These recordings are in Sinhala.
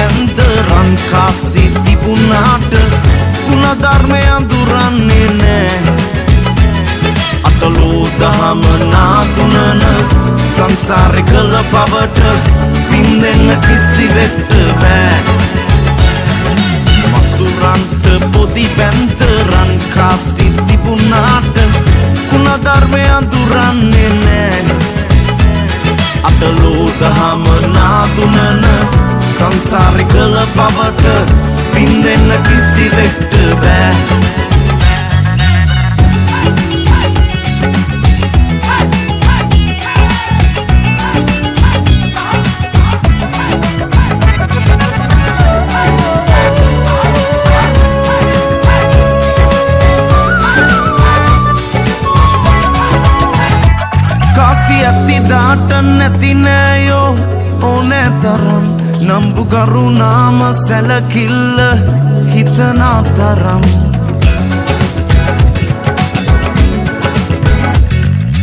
බැන්ද රන් කාසි තිබුණාට ගුණධර්මය අඳුරන්නේ නෑ අතලෝ දහම නාතුනන සංසාරේ කළ පවට පින් දෙන්න කිසිවෙක්ට බෑ මසුරන්ට පොදි බැන්ද රන් කාසි තිබුණාට ගුණධර්මය අඳුරන්නේ නෑ අතලෝ දහම නාතුනන සංසාරේ කළ පවට පින් දෙන්න කිසිවෙක්ට බෑ කාසි ඇති දාට නැති නෑයෝ ඕනෑ තරම් නම්බු කරුණාම සැලකිල්ල හිතනා තරම්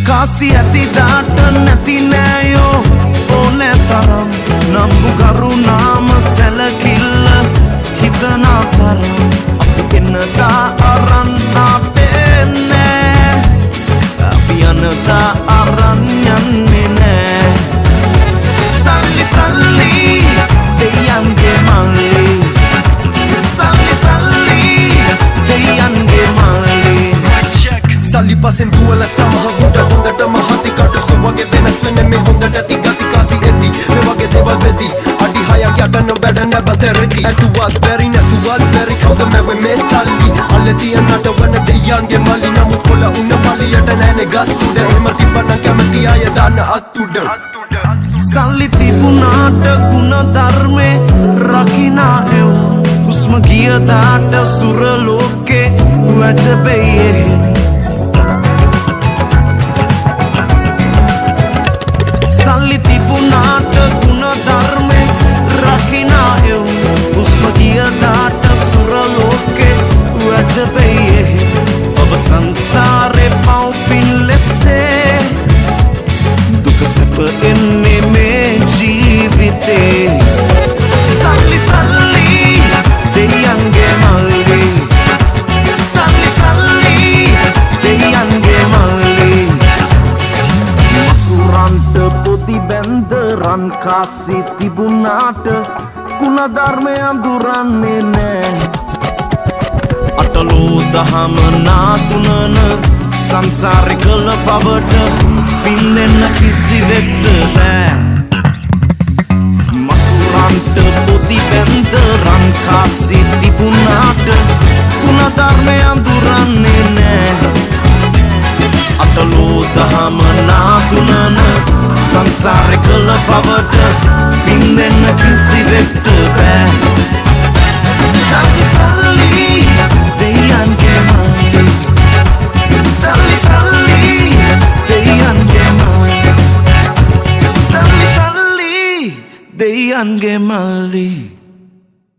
කාසි ඇති දාට නැති නෑයෝ ඕනෑ තරම් නම්බු කරුණාම සැලකිල්ල හිතනා තරම් අපි එන්නතා අරන් අපෙන්නෑ අපි යනතා අරන් යන්නේ නෑ සල්ලි සල්ලි දෙයන්ගේ මල්ලි සල්ලි සල්ලි දෙයන්ගේ මල්ලි සල්ලි පසෙන් දුවල සමහරුට හොඳටම හතිකට සුවගේ වෙනස් වෙන්නේ මේ හොඳට ඇති ගති කාසි ඇති මේ වගේ දේවල් වෙදී අඩි 6ක් යට නොබැඩ නැබතරෙති ඇතුවත් බැරි නැතුවත් බැරි කවුද මැවේ මේ සල්ලි අල්ල තියන්නට වන දෙයන්ගේ මල්ලි නමුත් කොළ උන්න පලියට නෑනේ ගස් උඩ එහෙම තිබ්බනම් කැමති අය දාන්න අත් උඩ සල්ලි තිබුණාට ගුණධර්මේ රකිනා එව් හුස්ම ගියදාට සුර ලෝකේ වැජබෙයියෙන් සල්ලි තිබුණාට ගුණධර්මේ රකිනා එව් හුස්ම ගියදාට සුර ලෝකේ වැජබෙයියෙන් ඔබ සංසාරේ පව්පින් ලෙසේ දුක සැප එන්නේ මේ ජීවිතේ සල්ලි සල්ලි දෙයන්ගේ මල්ලි සල්ලි සල්ලි දෙයන්ගේ මල්ලි මසුරන්ට පොදි බැන්ද රන් කාසි තිබුණාට ගුණධර්මය අඳුරන්නේ නෑ අතලෝ දහම නාතුනන සංසාරේ කළ පවට පින් දෙන්න කිසිවෙක්ට බෑ මසුරන්ට පොදි බැන්ද රන් කාසි තිබුණාට ගුණධර්මය අඳුරන්නේ නෑ අතලෝ දහම නාතුනන සංසාරේ කළ පවට පින් දෙන්න කිසිවෙක්ට